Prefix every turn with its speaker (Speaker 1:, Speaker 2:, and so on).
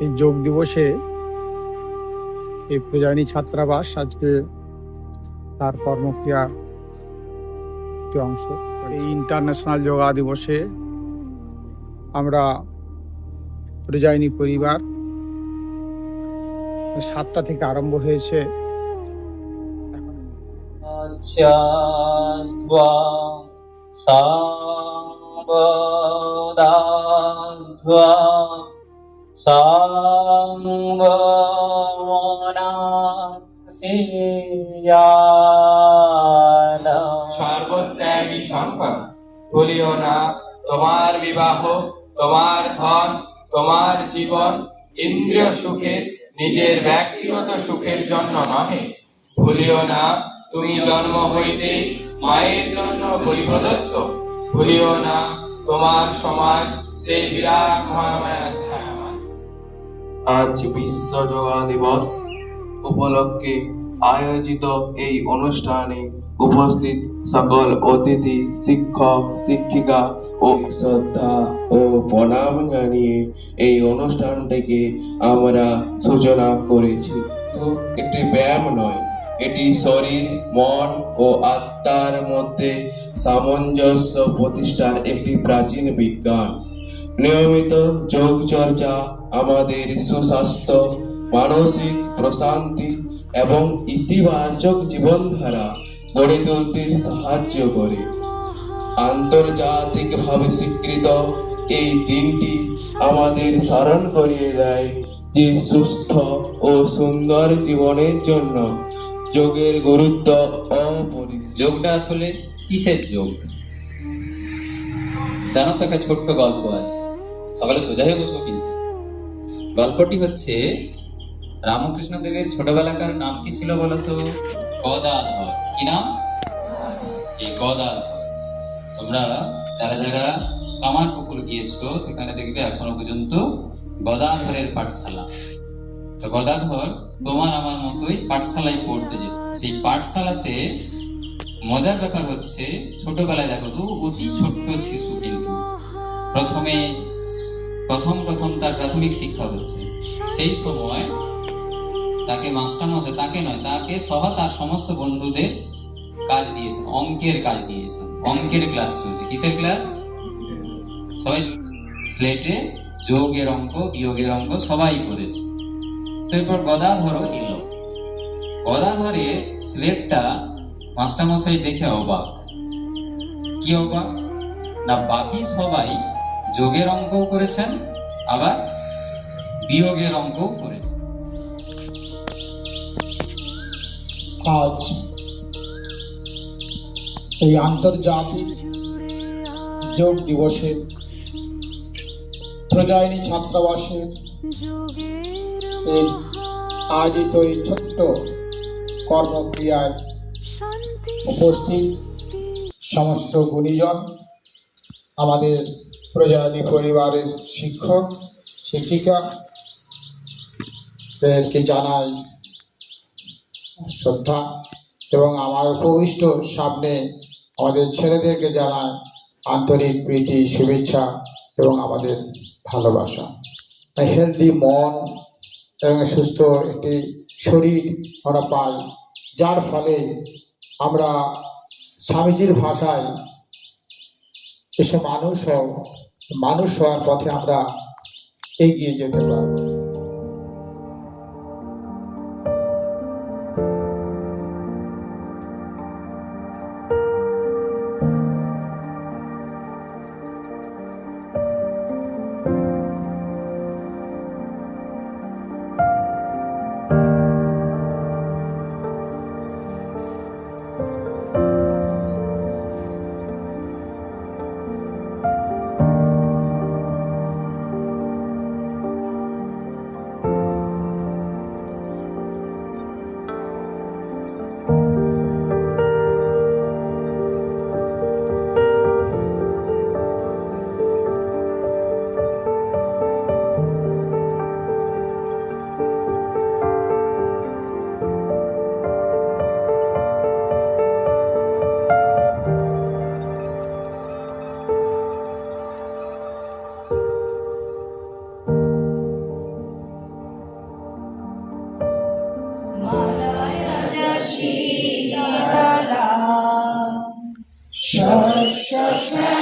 Speaker 1: এই যোগ দিবসে এই প্রজায়নী ছাত্রাবাস আজকে তার কর্মক্রিয়া একটি অংশ। এই ইন্টারন্যাশনাল যোগা দিবসে আমরা প্রজায়নী পরিবার 7টা থেকে আরম্ভ হয়েছে।
Speaker 2: সর্বত্যাগী সংকট ভুলিও না, তোমার বিবাহ, তোমার ধন, তোমার জীবন ইন্দ্রিয় সুখের, নিজের ব্যক্তিগত সুখের জন্য নহে। ভুলিও না, তুমি জন্ম হইতে মায়ের জন্য বলি প্রদত্ত। ভুলিও না, তোমার সমাজ সেই বিরাট মহামায়ার ছায়ামান।
Speaker 3: আজ বিশ্ব যোগা দিবস উপলক্ষে আয়োজিত এই অনুষ্ঠানে উপস্থিত সকল অতিথি, শিক্ষক, শিক্ষিকা ও শ্রদ্ধা ও প্রণাম জানিয়ে এই অনুষ্ঠানটিকে আমরা সূচনা করেছি। একটি ব্যায়াম নয়, এটি শরীর, মন ও আত্মার মধ্যে সামঞ্জস্য প্রতিষ্ঠার একটি প্রাচীন বিজ্ঞান। নিয়মিত যোগ চর্চা আমাদের সুস্বাস্থ্য, মানসিক প্রশান্তি এবং ইতিবাচক জীবনধারা গড়ে তুলতে সাহায্য করে। আন্তর্জাতিকভাবে স্বীকৃত এই দিনটি আমাদের স্মরণ করিয়ে দেয় যে সুস্থ ও সুন্দর জীবনের জন্য যোগের গুরুত্ব অপরিসীম।
Speaker 4: যোগটা আসলে কিসের যোগ জানো তো? একটা ছোট্ট গল্প আছে, সকালে সোজা হয়ে বসবো। কিন্তু গল্পটি হচ্ছে রামকৃষ্ণ দেবের ছোটবেলাকার নাম কি ছিল বলতো? গদাধর। কি নাম? এই গদাধর। তোমরা যারা যারা কামারপুকুর গিয়েছো সেখানে দেখবে এখনো পর্যন্ত গদাধরের পাঠশালা। তো গদাধর তোমার আমার মতোই পাঠশালায় পড়তে যেত। সেই পাঠশালাতে মজার ব্যাপার হচ্ছে, ছোটবেলায় দেখো তো অতি ছোট্ট শিশু, কিন্তু প্রথম তার প্রাথমিক শিক্ষা হচ্ছে। সেই সময় তাকে মাস্টারমশাই, তাকে নয়, তাকে সহ তার সমস্ত বন্ধুদের কাজ দিয়েছেন, অঙ্কের কাজ দিয়েছেন। অঙ্কের ক্লাস চলছে। কিসের ক্লাস? সবাই স্লেটে যোগের অঙ্ক, বিয়োগের অঙ্ক সবাই করেছে। তো এরপর গদাধরও এলো। গদাধরের স্লেটটা মাস্টারমশাই দেখে অবাক। কি অবাক? না, বাকি সবাই যোগের অঙ্কও করেছেন, আবার বিয়োগের অঙ্কও করেছেন।
Speaker 5: আজ এই আন্তর্জাতিক যোগ দিবসে প্রজায়নী ছাত্রাবাসের আয়োজিত এই ছোট্ট কর্মক্রিয়ায় উপস্থিত সমস্ত গুণীজন, আমাদের প্রজায়নী পরিবারের শিক্ষক, শিক্ষিকা এদেরকে জানাই শ্রদ্ধা, এবং আমার উপবিষ্ট সামনে আমাদের ছেলেদেরকে জানাই আন্তরিক প্রীতি, শুভেচ্ছা এবং আমাদের ভালোবাসা। হেলদি মন এবং সুস্থ একটি শরীর আমরা পাই, যার ফলে আমরা স্বামীজির ভাষায় এসব মানুষ হওয়ার পথে আমরা এগিয়ে যেতে পারব।
Speaker 6: শস্য